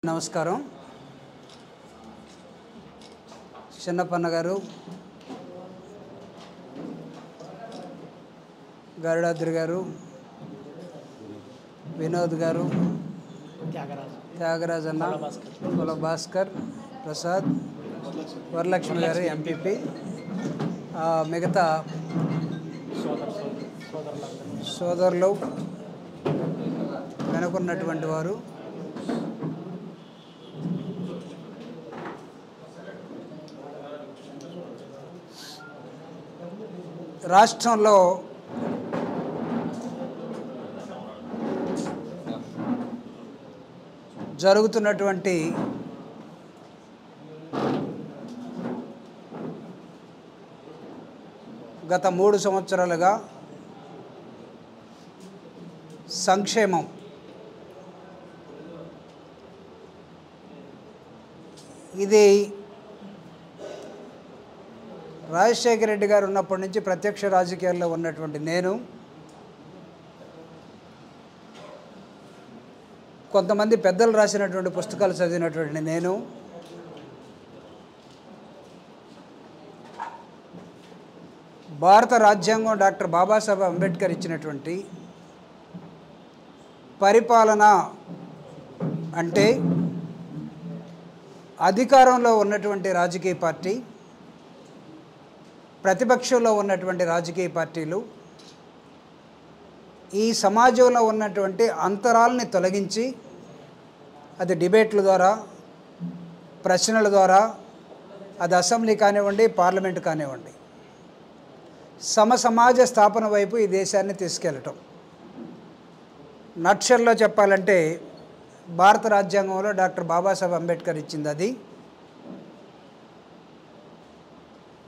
నమస్కారం. చిన్నపన్న గారు, గరుడాద్రి గారు, వినోద్ గారు, త్యాగరాజ్ అన్న, కుల భాస్కర్, ప్రసాద్, వరలక్ష్మి గారు ఎంపీపీ, మిగతా సోదరులు, వెనుకున్నటువంటి వారు, రాష్ట్రంలో జరుగుతున్నటువంటి గత 3 సంవత్సరాలుగా సంక్షేమం ఇది రాజశేఖర రెడ్డి గారు ఉన్నప్పటి నుంచి ప్రత్యక్ష రాజకీయాల్లో ఉన్నటువంటి నేను, కొంతమంది పెద్దలు రాసినటువంటి పుస్తకాలు చదివినటువంటి నేను, భారత రాజ్యాంగం డాక్టర్ బాబాసాహెబ్ అంబేద్కర్ ఇచ్చినటువంటి పరిపాలన అంటే అధికారంలో ఉన్నటువంటి రాజకీయ పార్టీ, ప్రతిపక్షంలో ఉన్నటువంటి రాజకీయ పార్టీలు ఈ సమాజంలో ఉన్నటువంటి అంతరాలని తొలగించి, అది డిబేట్ల ద్వారా, ప్రశ్నల ద్వారా, అది అసెంబ్లీ కానివ్వండి, పార్లమెంట్ కానివ్వండి, సమాజ స్థాపన వైపు ఈ దేశాన్ని తీసుకెళ్ళటం. నక్షల్లో చెప్పాలంటే భారత రాజ్యాంగంలో డాక్టర్ బాబాసాహెబ్ అంబేద్కర్ ఇచ్చింది అది.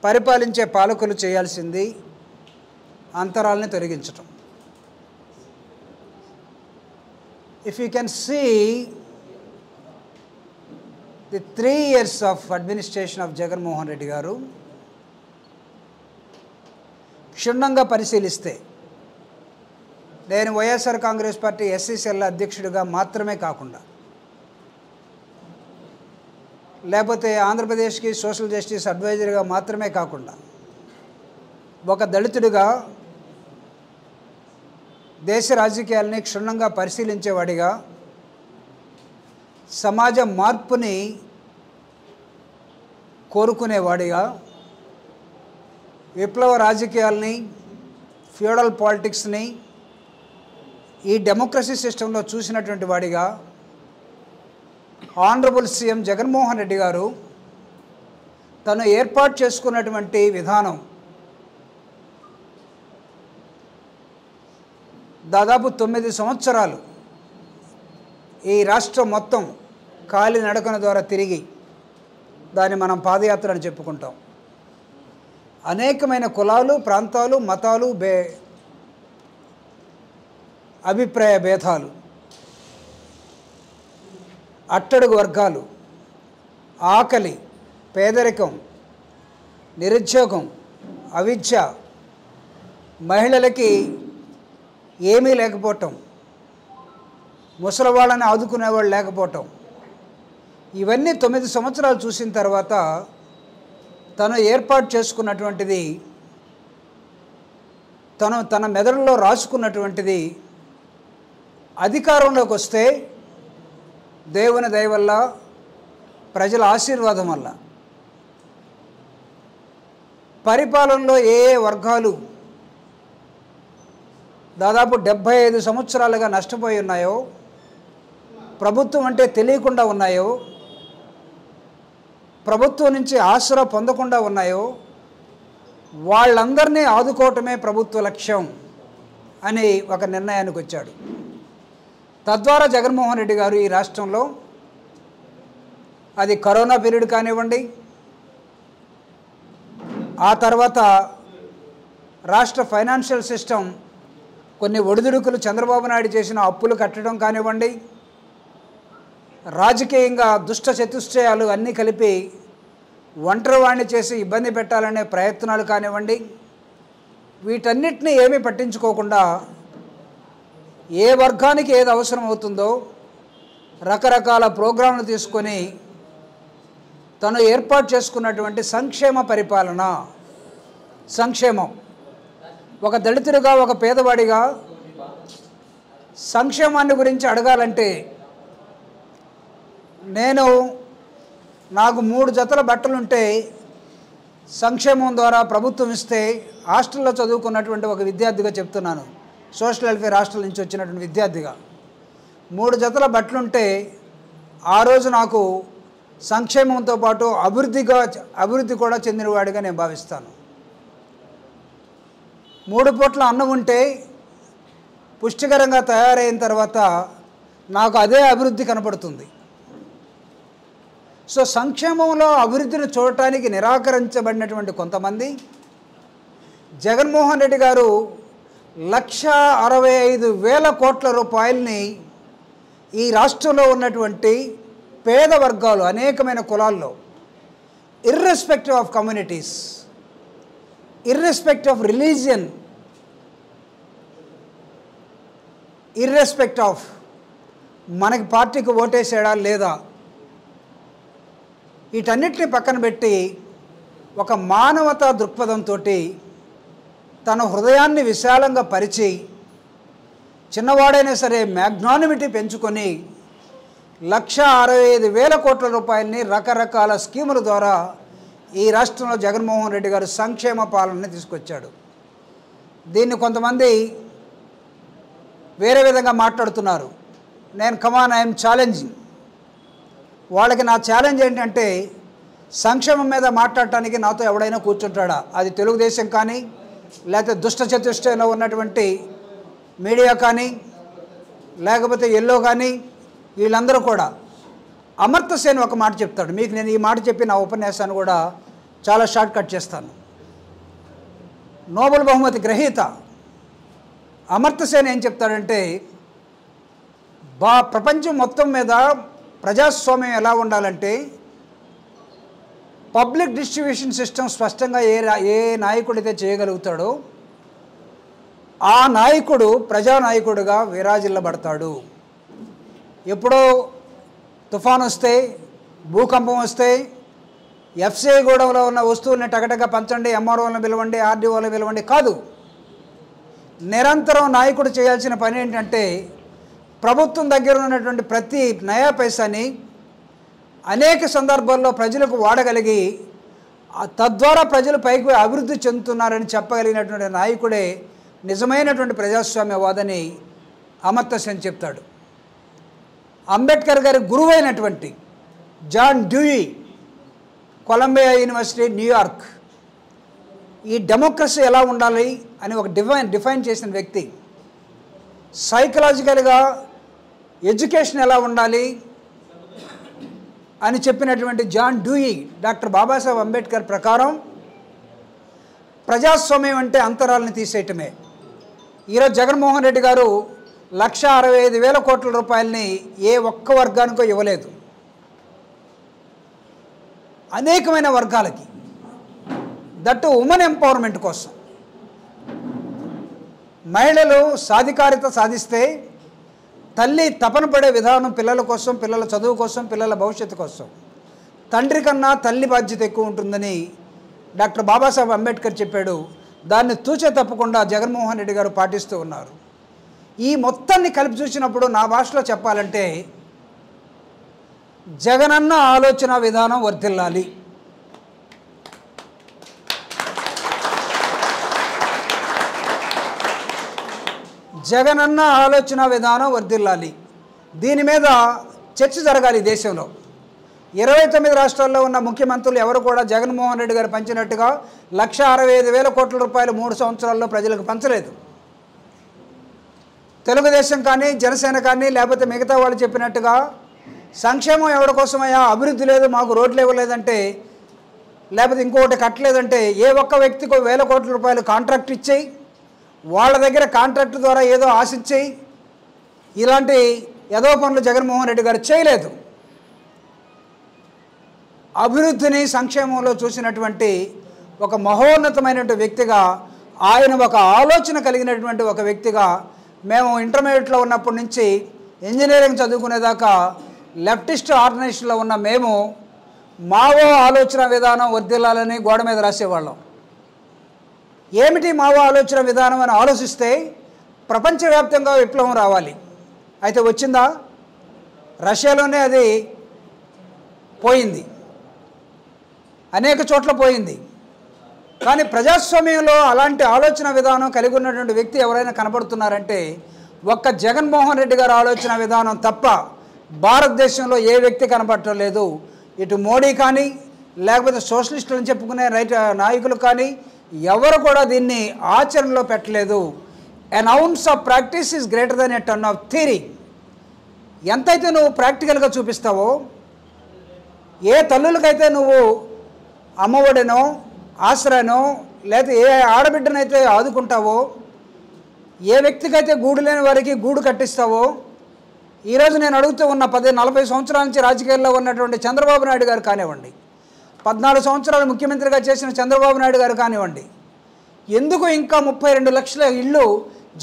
పరిపాలించే పాలకులు చేయాల్సింది అంతరాలని తొలగించటం. If you can see the 3 years of administration of Jaganmohan Reddy గారు క్షుణ్ణంగా పరిశీలిస్తే, నేను వైఎస్ఆర్ కాంగ్రెస్ పార్టీ ఎస్సీసీఎల్ అధ్యక్షుడిగా మాత్రమే కాకుండా, లేకపోతే ఆంధ్రప్రదేశ్కి సోషల్ జస్టిస్ అడ్వైజర్గా మాత్రమే కాకుండా, ఒక దళితుడిగా దేశ రాజకీయాలని క్షుణ్ణంగా పరిశీలించేవాడిగా, సమాజ మార్పుని కోరుకునేవాడిగా, విప్లవ రాజకీయాలని, ఫ్యూడల్ పాలిటిక్స్ని ఈ డెమోక్రసీ సిస్టంలో చూసినటువంటి వాడిగా, ఆనరబుల్ సీఎం జగన్మోహన్ రెడ్డి గారు తను ఏర్పాటు చేసుకున్నటువంటి విధానం దాదాపు 9 సంవత్సరాలు ఈ రాష్ట్రం మొత్తం కాలి నడకన ద్వారా తిరిగి, దాన్ని మనం పాదయాత్ర అని చెప్పుకుంటాం. అనేకమైన కులాలు, ప్రాంతాలు, మతాలు, అభిప్రాయ భేదాలు, అట్టడుగు వర్గాలు, ఆకలి, పేదరికం, నిరుద్యోగం, అవిద్య, మహిళలకి ఏమీ లేకపోవటం, ముసలివాళ్ళని ఆదుకునేవాళ్ళు లేకపోవటం, ఇవన్నీ 9 సంవత్సరాలు చూసిన తర్వాత తను ఏర్పాటు చేసుకున్నటువంటిది, తన మెదడులో రాసుకున్నటువంటిది అధికారంలోకి వస్తే దేవుని దయ వల్ల, ప్రజల ఆశీర్వాదం వల్ల, పరిపాలనలో ఏ వర్గాలు దాదాపు 75 సంవత్సరాలుగా నష్టపోయి ఉన్నాయో, ప్రభుత్వం అంటే తెలియకుండా ఉన్నాయో, ప్రభుత్వం నుంచి ఆసరా పొందకుండా ఉన్నాయో, వాళ్ళందరినీ ఆదుకోవటమే ప్రభుత్వ లక్ష్యం అని ఒక నిర్ణయానికి వచ్చాడు. తద్వారా జగన్మోహన్ రెడ్డి గారు ఈ రాష్ట్రంలో, అది కరోనా పీరియడ్ కానివ్వండి, ఆ తర్వాత రాష్ట్ర ఫైనాన్షియల్ సిస్టమ్ కొన్ని ఒడిదుడుకులు, చంద్రబాబు నాయుడు చేసిన అప్పులు కట్టడం కానివ్వండి, రాజకీయంగా దుష్ట చతుష్టయాలు అన్నీ కలిపి ఒంటరివాణ్ణి చేసి ఇబ్బంది పెట్టాలనే ప్రయత్నాలు కానివ్వండి, వీటన్నిటిని ఏమీ పట్టించుకోకుండా ఏ వర్గానికి ఏది అవసరం అవుతుందో రకరకాల ప్రోగ్రాంలు తీసుకొని తను ఏర్పాటు చేసుకున్నటువంటి సంక్షేమ పరిపాలన, సంక్షేమం, ఒక దళితుడిగా ఒక పేదవాడిగా సంక్షేమాన్ని గురించి అడగాలంటే నాకు 3 జతల బట్టలుంటే సంక్షేమం ద్వారా ప్రభుత్వం ఇస్తే హాస్టల్లో చదువుకున్నటువంటి ఒక విద్యార్థిగా చెప్తున్నాను, సోషల్ వెల్ఫేర్ హాస్టల్ నుంచి వచ్చినటువంటి విద్యార్థిగా 3 జతల బట్టలుంటే ఆ రోజు నాకు సంక్షేమంతో పాటు అభివృద్ధి కూడా చెందినవాడిగా నేను భావిస్తాను. 3 పూట్ల అన్నం ఉంటే పుష్టికరంగా తయారైన తర్వాత నాకు అదే అభివృద్ధి కనపడుతుంది. సో సంక్షేమంలో అభివృద్ధిని చూడటానికి నిరాకరించబడినటువంటి కొంతమంది జగన్మోహన్ రెడ్డి గారు 1,65,000 కోట్ల రూపాయలని ఈ రాష్ట్రంలో ఉన్నటువంటి పేద వర్గాలు, అనేకమైన కులాల్లో, irrespective of communities, irrespective of religion, irrespective of మనకి పార్టీకి ఓటేసాడా లేదా, వీటన్నిటిని పక్కన పెట్టి ఒక మానవతా దృక్పథంతో తన హృదయాన్ని విశాలంగా పరిచి చిన్నవాడైనా సరే మ్యాగ్నానిమిటీ పెంచుకొని 1,65,000 కోట్ల రూపాయలని రకరకాల స్కీముల ద్వారా ఈ రాష్ట్రంలో జగన్మోహన్ రెడ్డి గారు సంక్షేమ పాలనని తీసుకొచ్చాడు. దీన్ని కొంతమంది వేరే విధంగా మాట్లాడుతున్నారు. నేను కమాన్ ఐఎమ్ ఛాలెంజింగ్. వాళ్ళకి నా ఛాలెంజ్ ఏంటంటే సంక్షేమం మీద మాట్లాడటానికి నాతో ఎవడైనా కూర్చుంటాడా, అది తెలుగుదేశం కానీ లేకపోతే దుష్ట చతుష్టయంలో ఉన్నటువంటి మీడియా కానీ లేకపోతే ఎల్లో కానీ, వీళ్ళందరూ కూడా. అమర్త్య సేన్ ఒక మాట చెప్తాడు, మీకు నేను ఈ మాట చెప్పి నా ఉపన్యాసాన్ని కూడా చాలా షార్ట్ కట్ చేస్తాను. నోబెల్ బహుమతి గ్రహీత అమర్త్య సేన్ ఏం చెప్తాడంటే, ప్రపంచం మొత్తం మీద ప్రజాస్వామ్యం ఎలా ఉండాలంటే పబ్లిక్ డిస్ట్రిబ్యూషన్ సిస్టమ్ స్పష్టంగా ఏ నాయకుడైతే చేయగలుగుతాడో ఆ నాయకుడు ప్రజానాయకుడిగా విరాజిల్లబడతాడు. ఎప్పుడో తుఫాన్ వస్తే, భూకంపం వస్తే ఎఫ్సిఐ గూడెంలో ఉన్న వస్తువుల్ని టగటగా పంచండి, ఎంఆర్ఓలను పిలవండి, ఆర్డీఓలను పిలవండి కాదు. నిరంతరం నాయకుడు చేయాల్సిన పని ఏంటంటే ప్రభుత్వం దగ్గర ఉన్నటువంటి ప్రతి నయా పైసాని అనేక సందర్భాల్లో ప్రజలకు వాడగలిగి తద్వారా ప్రజలు పైకి అభివృద్ధి చెందుతున్నారని చెప్పగలిగినటువంటి నాయకుడే నిజమైనటువంటి ప్రజాస్వామ్యవాదని అమర్త్య సేన్ చెప్తాడు. అంబేద్కర్ గారి గురువైనటువంటి John Dewey, Columbia University, New York, ఈ డెమోక్రసీ ఎలా ఉండాలి అని ఒక డిఫైన్ చేసిన వ్యక్తి. సైకలాజికల్గా ఎడ్యుకేషన్ ఎలా ఉండాలి అని చెప్పినటువంటి John Dewey doctor Babasaheb Ambedkar ప్రకారం ప్రజాస్వామ్యం అంటే అంతరాలను తీసేయటమే. ఈరోజు జగన్మోహన్ రెడ్డి గారు 1,65,000 కోట్ల రూపాయలని ఏ ఒక్క వర్గానికో ఇవ్వలేదు, అనేకమైన వర్గాలకి, దట్టు ఉమెన్ ఎంపవర్మెంట్ కోసం. మహిళలు సాధికారిత సాధిస్తే తల్లి తపన పడే విధానం పిల్లల కోసం, పిల్లల చదువు కోసం, పిల్లల భవిష్యత్తు కోసం తండ్రి కన్నా తల్లి బాధ్యత ఎక్కువ ఉంటుందని డాక్టర్ బాబాసాహెబ్ అంబేద్కర్ చెప్పాడు. దాన్ని తూచే తప్పకుండా జగన్మోహన్ రెడ్డి గారు పాటిస్తూ ఉన్నారు. ఈ మొత్తాన్ని కలిపి చూసినప్పుడు నా భాషలో చెప్పాలంటే జగనన్న ఆలోచన విధానం వర్ధిల్లాలి. జగనన్న ఆలోచన విధానం వర్ధిల్లాలి. దీని మీద చర్చ జరగాలి దేశంలో. 29 రాష్ట్రాల్లో ఉన్న ముఖ్యమంత్రులు ఎవరు కూడా జగన్మోహన్ రెడ్డి గారు పంచినట్టుగా 1,65,000 కోట్ల రూపాయలు 3 సంవత్సరాల్లో ప్రజలకు పంచలేదు. తెలుగుదేశం కానీ, జనసేన కానీ, లేకపోతే మిగతా వాళ్ళు చెప్పినట్టుగా సంక్షేమం ఎవరి కోసమయ్యా, అభివృద్ధి లేదు, మాకు రోడ్లు ఇవ్వలేదంటే, లేకపోతే ఇంకొకటి కట్టలేదంటే ఏ ఒక్క వ్యక్తికి 1,000 కోట్ల రూపాయలు కాంట్రాక్ట్ ఇచ్చేయి, వాళ్ళ దగ్గర కాంట్రాక్ట్ ద్వారా ఏదో ఆశించేయి, ఇలాంటి ఏదో పనులు జగన్మోహన్ రెడ్డి గారు చేయలేదు. అభివృద్ధిని సంక్షేమంలో చూసినటువంటి ఒక మహోన్నతమైనటువంటి వ్యక్తిగా, ఆయన ఒక ఆలోచన కలిగినటువంటి ఒక వ్యక్తిగా, మేము ఇంటర్మీడియట్లో ఉన్నప్పటి నుంచి ఇంజనీరింగ్ చదువుకునేదాకా లెఫ్టిస్ట్ ఆర్గనైజేషన్లో ఉన్న మేము మావో ఆలోచన విధానం వర్ధిల్లాలని గోడ మీద రాసేవాళ్ళం. ఏమిటి మావో ఆలోచన విధానం అని ఆలోచిస్తే ప్రపంచవ్యాప్తంగా విప్లవం రావాలి. అయితే వచ్చిందా? రష్యాలోనే అది పోయింది, అనేక చోట్ల పోయింది. కానీ ప్రజాస్వామ్యంలో అలాంటి ఆలోచన విధానం కలిగి ఉన్నటువంటి వ్యక్తి ఎవరైనా కనపడుతున్నారంటే ఒక్క జగన్మోహన్ రెడ్డి గారి ఆలోచన విధానం తప్ప భారతదేశంలో ఏ వ్యక్తి కనపడటం లేదు. ఇటు మోడీ కానీ లేకపోతే సోషలిస్టులు అని చెప్పుకునే రైట్ నాయకులు కానీ ఎవరు కూడా దీన్ని ఆచరణలో పెట్టలేదు. An ounce of practice is greater than a ton of theory. ఎంతైతే నువ్వు ప్రాక్టికల్గా చూపిస్తావో, ఏ తల్లులకైతే నువ్వు అమ్మఒడినో ఆసరానో లేదా ఏ ఆడబిడ్డనైతే ఆదుకుంటావో, ఏ వ్యక్తికైతే గూడు లేని వారికి గూడు కట్టిస్తావో, ఈరోజు నేను అడుగుతూ ఉన్న 40 సంవత్సరాల నుంచి రాజకీయాల్లో ఉన్నటువంటి చంద్రబాబు నాయుడు గారు కానివ్వండి, 14 సంవత్సరాలు ముఖ్యమంత్రిగా చేసిన చంద్రబాబు నాయుడు గారు కానివ్వండి, ఎందుకు ఇంకా 32 లక్షల ఇళ్ళు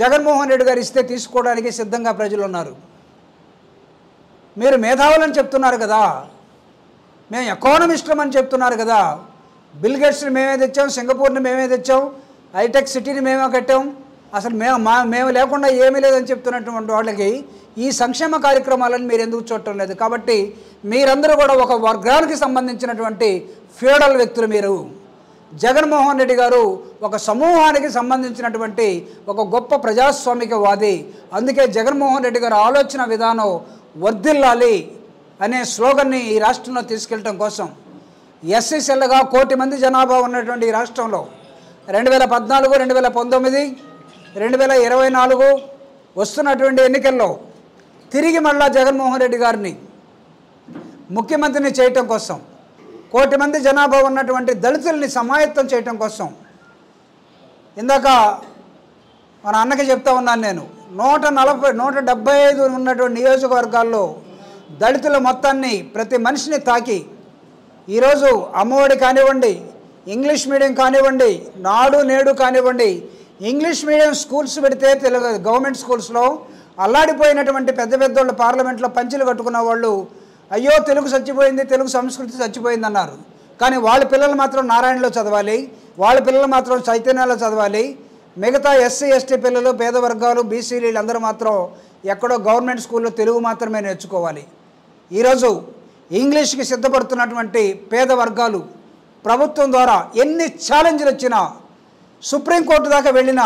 జగన్మోహన్ రెడ్డి గారు ఇస్తే తీసుకోవడానికి సిద్ధంగా ప్రజలు ఉన్నారు? మీరు మేధావులని చెప్తున్నారు కదా, మేము ఎకానమిస్టులం అని చెప్తున్నారు కదా. బిల్ గేట్స్ని మేమే తెచ్చాం, సింగపూర్ని మేమే తెచ్చాం, హైటెక్ సిటీని మేమే కట్టాం, అసలు మేము లేకుండా ఏమీ లేదని చెప్తున్నటువంటి వాళ్ళకి ఈ సంక్షేమ కార్యక్రమాలను మీరు ఎందుకు చూడటం లేదు? కాబట్టి మీరందరూ కూడా ఒక వర్గానికి సంబంధించినటువంటి ఫ్యూడల్ వ్యక్తులు. మీరు జగన్మోహన్ రెడ్డి గారు ఒక సమూహానికి సంబంధించినటువంటి ఒక గొప్ప ప్రజాస్వామికవాది. అందుకే జగన్మోహన్ రెడ్డి గారు ఆలోచన విధానం వర్ధిల్లాలి అనే స్లోగన్ని ఈ రాష్ట్రంలో తీసుకెళ్ళటం కోసం ఎస్సీసీలుగా 1 కోటి మంది జనాభా ఉన్నటువంటి ఈ రాష్ట్రంలో 2014, 2019, 2024 వస్తున్నటువంటి ఎన్నికల్లో తిరిగి మళ్ళా జగన్మోహన్ రెడ్డి గారిని ముఖ్యమంత్రిని చేయటం కోసం, 1 కోటి మంది జనాభా ఉన్నటువంటి దళితుల్ని సమాయత్తం చేయటం కోసం, ఇందాక మన అన్నకి చెప్తా ఉన్నాను నేను, 175 ఉన్నటువంటి నియోజకవర్గాల్లో దళితుల మొత్తాన్ని ప్రతి మనిషిని తాకి ఈరోజు అమ్మఒడి కానివ్వండి, ఇంగ్లీష్ మీడియం కానివ్వండి, నాడు నేడు కానివ్వండి, ఇంగ్లీష్ మీడియం స్కూల్స్ పెడితే తెలుగు గవర్నమెంట్ స్కూల్స్లో అల్లాడిపోయినటువంటి పెద్దోళ్ళు పార్లమెంట్లో పంచులు కట్టుకున్న వాళ్ళు అయ్యో తెలుగు చచ్చిపోయింది, తెలుగు సంస్కృతి చచ్చిపోయింది అన్నారు. కానీ వాళ్ళ పిల్లలు మాత్రం నారాయణలో చదవాలి, వాళ్ళ పిల్లలు మాత్రం చైతన్యాలో చదవాలి. మిగతా ఎస్సీ ఎస్టీ పిల్లలు, పేద వర్గాలు, బీసీలు వీళ్ళందరూ మాత్రం ఎక్కడో గవర్నమెంట్ స్కూల్లో తెలుగు మాత్రమే నేర్చుకోవాలి. ఈరోజు ఇంగ్లీష్కి సిద్ధపడుతున్నటువంటి పేద వర్గాలు ప్రభుత్వం ద్వారా ఎన్ని ఛాలెంజ్లు వచ్చినా, సుప్రీంకోర్టు దాకా వెళ్ళినా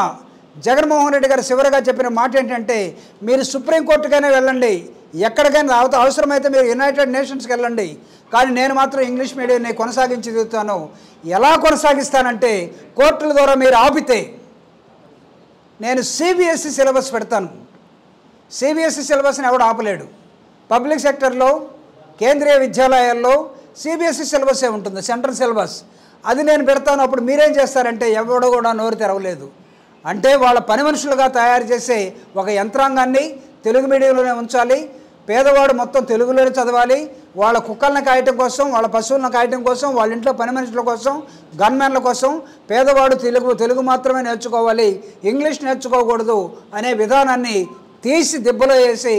జగన్మోహన్ రెడ్డి గారు చివరిగా చెప్పిన మాట ఏంటంటే, మీరు సుప్రీంకోర్టుకైనా వెళ్ళండి, ఎక్కడికైనా అవసరమైతే మీరు యునైటెడ్ నేషన్స్కి వెళ్ళండి, కానీ నేను మాత్రం ఇంగ్లీష్ మీడియాన్ని కొనసాగించి తీరుతాను. ఎలా కొనసాగిస్తానంటే, కోర్టుల ద్వారా మీరు ఆపితే నేను సిబిఎస్ఈ సిలబస్ పెడతాను. సిబిఎస్ఈ సిలబస్ని ఎవడు ఆపలేడు. పబ్లిక్ సెక్టర్లో కేంద్రీయ విద్యాలయాల్లో సిబిఎస్ఈ సిలబసే ఉంటుంది, సెంట్రల్ సిలబస్. అది నేను పెడతాను. అప్పుడు మీరేం చేస్తారంటే ఎవడో కూడా నోరు తెరవలేదు. అంటే వాళ్ళ పని మనుషులుగా తయారు చేసే ఒక యంత్రాంగాన్ని తెలుగు మీడియంలోనే ఉంచాలి. పేదవాడు మొత్తం తెలుగులోనే చదవాలి. వాళ్ళ కుక్కలను కాయటం కోసం, వాళ్ళ పశువులను కాయటం కోసం, వాళ్ళ ఇంట్లో పని మనుషుల కోసం, గన్మెన్ల కోసం పేదవాడు తెలుగు మాత్రమే నేర్చుకోవాలి, ఇంగ్లీష్ నేర్చుకోకూడదు అనే విధానాన్ని తీసి దిబ్బలో వేసి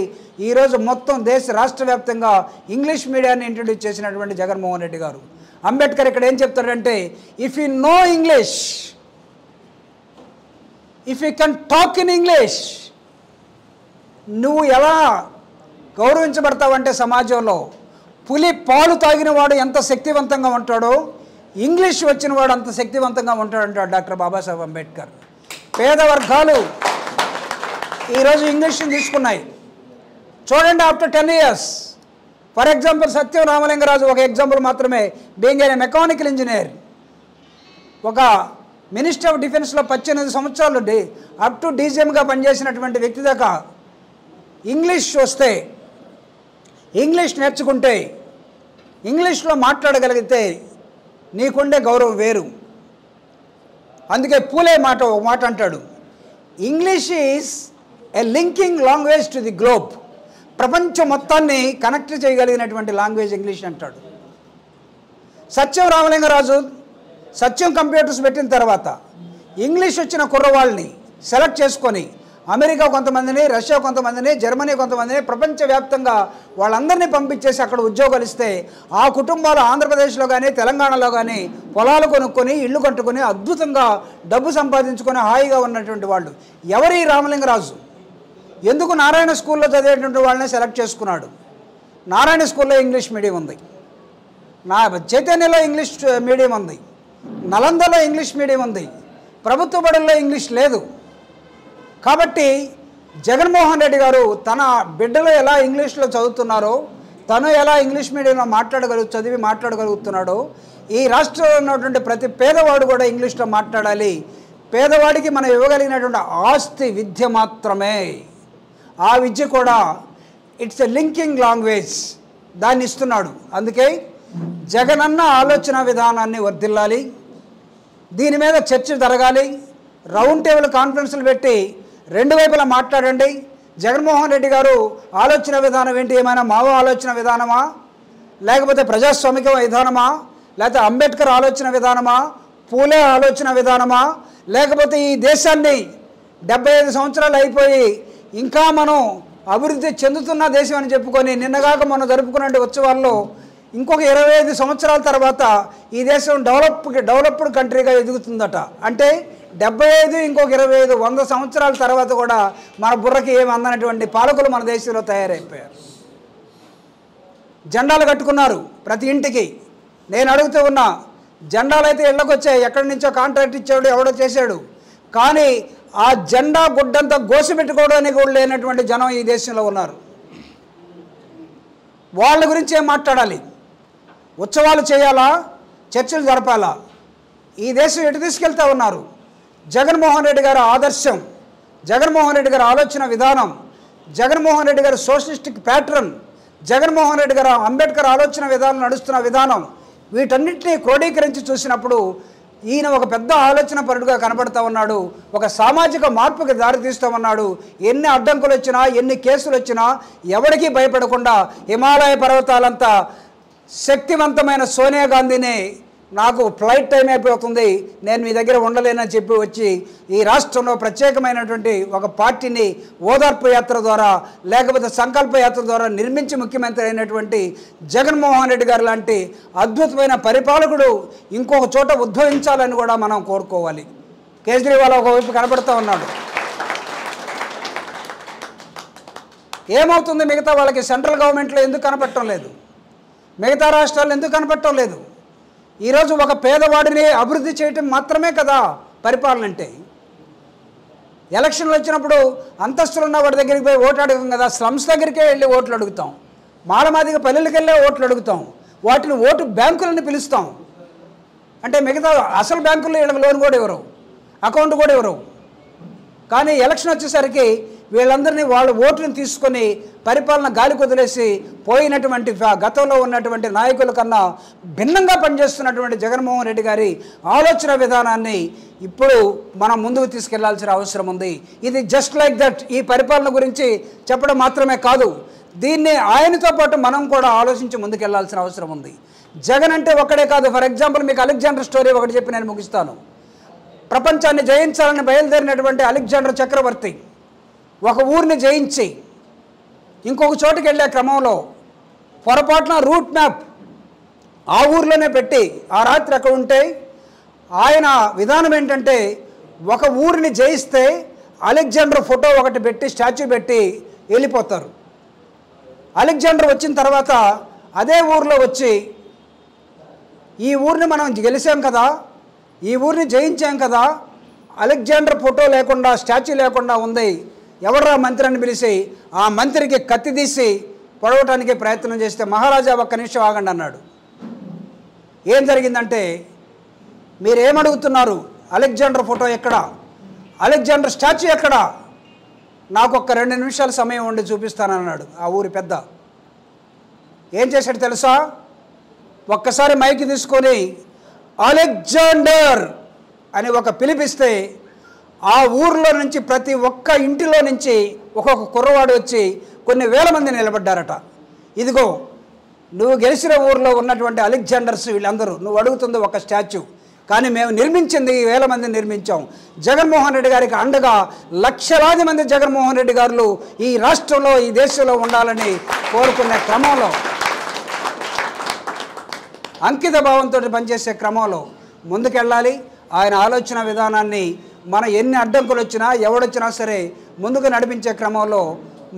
ఈరోజు మొత్తం రాష్ట్ర వ్యాప్తంగా ఇంగ్లీష్ మీడియాన్ని ఇంట్రడ్యూస్ చేసినటువంటి జగన్మోహన్ రెడ్డి గారు. అంబేద్కర్ ఇక్కడ ఏం చెప్తాడంటే, if you know English, if you can talk in English, నువ్వు ఎలా గౌరవించబడతావంటే సమాజంలో పులి పాలు తాగిన వాడు ఎంత శక్తివంతంగా ఉంటాడో ఇంగ్లీష్ వచ్చిన వాడు అంత శక్తివంతంగా ఉంటాడంటాడు డాక్టర్ బాబాసాహెబ్ అంబేద్కర్. పేద వర్గాలు ఈరోజు ఇంగ్లీష్ని తీసుకున్నాయి. చూడండి, ఆఫ్టర్ 10 years, ఫర్ ఎగ్జాంపుల్ సత్యం రామలింగరాజు ఒక ఎగ్జాంపుల్ మాత్రమే. బీయింగ్ ఏ మెకానికల్ ఇంజనీర్, ఒక మినిస్టర్ ఆఫ్ డిఫెన్స్లో 18 సంవత్సరాలు అప్ టు డీజీఎంగా పనిచేసినటువంటి వ్యక్తి దాకా ఇంగ్లీష్ వస్తే, ఇంగ్లీష్ నేర్చుకుంటే, ఇంగ్లీష్లో మాట్లాడగలిగితే నీకుండే గౌరవం వేరు. అందుకే పూలే ఒక మాట అంటాడు, English is a linking language to the globe. ప్రపంచం మొత్తాన్ని కనెక్ట్ చేయగలిగినటువంటి లాంగ్వేజ్ ఇంగ్లీష్ అంటాడు. సత్యం రామలింగరాజు సత్యం కంప్యూటర్స్ పెట్టిన తర్వాత ఇంగ్లీష్ వచ్చిన కుర్రవాళ్ళని సెలెక్ట్ చేసుకొని అమెరికా కొంతమందిని, రష్యా కొంతమందిని, జర్మనీ కొంతమందిని, ప్రపంచవ్యాప్తంగా వాళ్ళందరినీ పంపించేసి అక్కడ ఉద్యోగాలు ఇస్తే ఆ కుటుంబాలు ఆంధ్రప్రదేశ్లో కానీ తెలంగాణలో కానీ పొలాలు కొనుక్కొని ఇళ్ళు కట్టుకొని అద్భుతంగా డబ్బు సంపాదించుకొని హాయిగా ఉన్నటువంటి వాళ్ళు. ఎవరి రామలింగరాజు ఎందుకు నారాయణ స్కూల్లో చదివేటువంటి వాళ్ళని సెలెక్ట్ చేసుకున్నాడు? నారాయణ స్కూల్లో ఇంగ్లీష్ మీడియం ఉంది, చైతన్యలో ఇంగ్లీష్ మీడియం ఉంది, నలందలో ఇంగ్లీష్ మీడియం ఉంది, ప్రభుత్వ బడుల్లో ఇంగ్లీష్ లేదు. కాబట్టి జగన్మోహన్ రెడ్డి గారు తన బిడ్డలు ఎలా ఇంగ్లీష్లో చదువుతున్నారో, తను ఎలా ఇంగ్లీష్ మీడియంలో చదివి మాట్లాడగలుగుతున్నాడో, ఈ రాష్ట్రంలో ఉన్నటువంటి ప్రతి పేదవాడు కూడా ఇంగ్లీష్లో మాట్లాడాలి. పేదవాడికి మనం ఇవ్వగలిగినటువంటి ఆస్తి విద్య మాత్రమే. ఆ విద్య కూడా ఇట్స్ ఎ లింకింగ్ లాంగ్వేజ్, దాన్ని ఇస్తున్నాడు. అందుకే జగనన్న ఆలోచన విధానాన్ని వర్ధిల్లాలి, దీని మీద చర్చ జరగాలి, రౌండ్ టేబుల్ కాన్ఫరెన్స్లు పెట్టి రెండు వైపులా మాట్లాడండి. జగన్మోహన్ రెడ్డి గారు ఆలోచన విధానం ఏంటి? ఏమైనా మావో ఆలోచన విధానమా, లేకపోతే ప్రజాస్వామిక విధానమా, లేకపోతే అంబేద్కర్ ఆలోచన విధానమా, పూలే ఆలోచన విధానమా, లేకపోతే ఈ దేశాన్ని 75 సంవత్సరాలు అయిపోయి ఇంకా మనం అభివృద్ధి చెందుతున్న దేశం అని చెప్పుకొని నిన్నగాక మనం జరుపుకునే ఉత్సవాల్లో ఇంకొక 25 సంవత్సరాల తర్వాత ఈ దేశం డెవలప్డ్ కంట్రీగా ఎదుగుతుందట. అంటే 75 ఇంకొక 25 100 సంవత్సరాల తర్వాత కూడా మన బుర్రకి ఏమి అందనటువంటి పాలకులు మన దేశంలో తయారైపోయారు. జెండాలు కట్టుకున్నారు ప్రతి ఇంటికి. నేను అడుగుతూ ఉన్నా, జెండాలు అయితే ఇళ్ళకు వచ్చాయి, ఎక్కడి నుంచో కాంట్రాక్ట్ ఇచ్చాడు, ఎవడో చేశాడు. కానీ ఆ జెండా గుడ్డంతా గోసిపెట్టుకోవడానికి కూడా లేనటువంటి జనం ఈ దేశంలో ఉన్నారు. వాళ్ళ గురించి ఏం మాట్లాడాలి? ఉత్సవాలు చేయాలా, చర్చలు జరపాలా? ఈ దేశం ఎటు తీసుకెళ్తా ఉన్నారు? జగన్మోహన్ రెడ్డి గారి ఆదర్శం, జగన్మోహన్ రెడ్డి గారి ఆలోచన విధానం, జగన్మోహన్ రెడ్డి గారి సోషలిస్టిక్ ప్యాటర్న్, జగన్మోహన్ రెడ్డి గారు అంబేద్కర్ ఆలోచన విధానం నడుస్తున్న విధానం, వీటన్నిటినీ క్రోడీకరించి చూసినప్పుడు ఈయన ఒక పెద్ద ఆలోచన పరుడుగా కనబడుతూ ఉన్నాడు. ఒక సామాజిక మార్పుకి దారితీస్తూ ఉన్నాడు. ఎన్ని అడ్డంకులు వచ్చినా, ఎన్ని కేసులు వచ్చినా ఎవరికీ భయపడకుండా హిమాలయ పర్వతాలంతా శక్తివంతమైన సోనియా గాంధీని నాకు ఫ్లైట్ టైం అయిపోతుంది, నేను మీ దగ్గర ఉండలేనని చెప్పి వచ్చి ఈ రాష్ట్రంలో ప్రత్యేకమైనటువంటి ఒక పార్టీని ఓదార్పు యాత్ర ద్వారా లేకపోతే సంకల్ప యాత్ర ద్వారా నిర్మించి ముఖ్యమంత్రి అయినటువంటి జగన్మోహన్ రెడ్డి గారు లాంటి అద్భుతమైన పరిపాలకుడు ఇంకొక చోట ఉద్భవించాలని కూడా మనం కోరుకోవాలి. కేజ్రీవాల్ ఒకవైపు కనబడుతూ ఉన్నాడు. ఏమవుతుంది మిగతా వాళ్ళకి? సెంట్రల్ గవర్నమెంట్లో ఎందుకు కనపడటం లేదు? మిగతా రాష్ట్రాల్లో ఎందుకు కనపడటం లేదు? ఈరోజు ఒక పేదవాడిని అభివృద్ధి చేయటం మాత్రమే కదా పరిపాలన అంటే. ఎలక్షన్లు వచ్చినప్పుడు అంతస్తులు ఉన్న వాడి దగ్గరికి పోయి ఓట్లు అడగం కదా, స్లమ్స్ దగ్గరికే వెళ్ళి ఓట్లు అడుగుతాం, మాలమాదిగ పల్లెలకు వెళ్ళే ఓట్లు అడుగుతాం, వాటిని ఓటు బ్యాంకులని పిలుస్తాం. అంటే మిగతా అసలు బ్యాంకుల్లో వీళ్ళకి లోన్ కూడా ఇవ్వరు, అకౌంట్ కూడా ఇవ్వరు. కానీ ఎలక్షన్ వచ్చేసరికి వీళ్ళందరినీ వాళ్ళ ఓట్లను తీసుకొని పరిపాలన గాలి కొదిలేసి పోయినటువంటి గతంలో ఉన్నటువంటి నాయకుల కన్నా భిన్నంగా పనిచేస్తున్నటువంటి జగన్మోహన్ రెడ్డి గారి ఆలోచన విధానాన్ని ఇప్పుడు మనం ముందుకు తీసుకెళ్లాల్సిన అవసరం ఉంది. ఇది జస్ట్ లైక్ దట్. ఈ పరిపాలన గురించి చెప్పడం మాత్రమే కాదు, దీన్ని ఆయనతో పాటు మనం కూడా ఆలోచించి ముందుకెళ్లాల్సిన అవసరం ఉంది. జగన్ అంటే ఒక్కడే కాదు. ఫర్ ఎగ్జాంపుల్ మీకు అలెగ్జాండర్ స్టోరీ ఒకటి చెప్పి నేను ముగిస్తాను. ప్రపంచాన్ని జయించాలని బయలుదేరినటువంటి అలెగ్జాండర్ చక్రవర్తి ఒక ఊరిని జయించి ఇంకొక చోటుకి వెళ్ళే క్రమంలో పొరపాటున రూట్ మ్యాప్ ఆ ఊర్లోనే పెట్టి ఆ రాత్రి అక్కడ ఉంటే ఆయన విధానం ఏంటంటే ఒక ఊరిని జయిస్తే అలెగ్జాండర్ ఫోటో ఒకటి పెట్టి స్టాచ్యూ పెట్టి వెళ్ళిపోతారు. అలెగ్జాండర్ వచ్చిన తర్వాత అదే ఊరిలో వచ్చి ఈ ఊరిని మనం గెలిచాం కదా, ఈ ఊరిని జయించాం కదా, అలెగ్జాండర్ ఫోటో లేకుండా స్టాచ్యూ లేకుండా ఉంది, ఎవడరా మంత్రి అని పిలిచి ఆ మంత్రికి కత్తి తీసి పొడవటానికి ప్రయత్నం చేస్తే మహారాజా ఒక్క నిమిషం ఆగండి అన్నాడు. ఏం జరిగిందంటే, మీరేమడుగుతున్నారు? అలెగ్జాండర్ ఫోటో ఎక్కడా, అలెగ్జాండర్ స్టాచ్యూ ఎక్కడా? నాకు ఒక్క 2 నిమిషాల సమయం ఉండి చూపిస్తానన్నాడు ఆ ఊరి పెద్ద. ఏం చేశాడు తెలుసా? ఒక్కసారి మైకి తీసుకొని అలెగ్జాండర్ అని ఒక పిలిపిస్తే ఆ ఊర్లో నుంచి ప్రతి ఒక్క ఇంటిలో నుంచి ఒక్కొక్క కుర్రవాడు వచ్చి కొన్ని వేల మంది నిలబడ్డారట. ఇదిగో నువ్వు గెలిచిన ఊర్లో ఉన్నటువంటి అలెగ్జాండర్స్ వీళ్ళందరూ, నువ్వు అడుగుతుంది ఒక స్టాచ్యూ, కానీ మేము నిర్మించింది వేల మందిని నిర్మించాం. జగన్మోహన్ రెడ్డి గారికి అండగా లక్షలాది మంది జగన్మోహన్ రెడ్డి గారు ఈ రాష్ట్రంలో ఈ దేశంలో ఉండాలని కోరుకునే క్రమంలో, అంకిత భావంతో పనిచేసే క్రమంలో ముందుకెళ్ళాలి. ఆయన ఆలోచన విధానాన్ని మనం ఎన్ని అడ్డంకులు వచ్చినా ఎవడొచ్చినా సరే ముందుకు నడిపించే క్రమంలో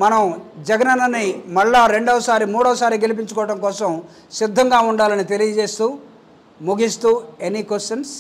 మనం జగనన్నని మళ్ళా రెండవసారి మూడవసారి గెలిపించుకోవడం కోసం సిద్ధంగా ఉండాలని తెలియజేస్తూ ముగిస్తూ, ఎనీ క్వశ్చన్స్?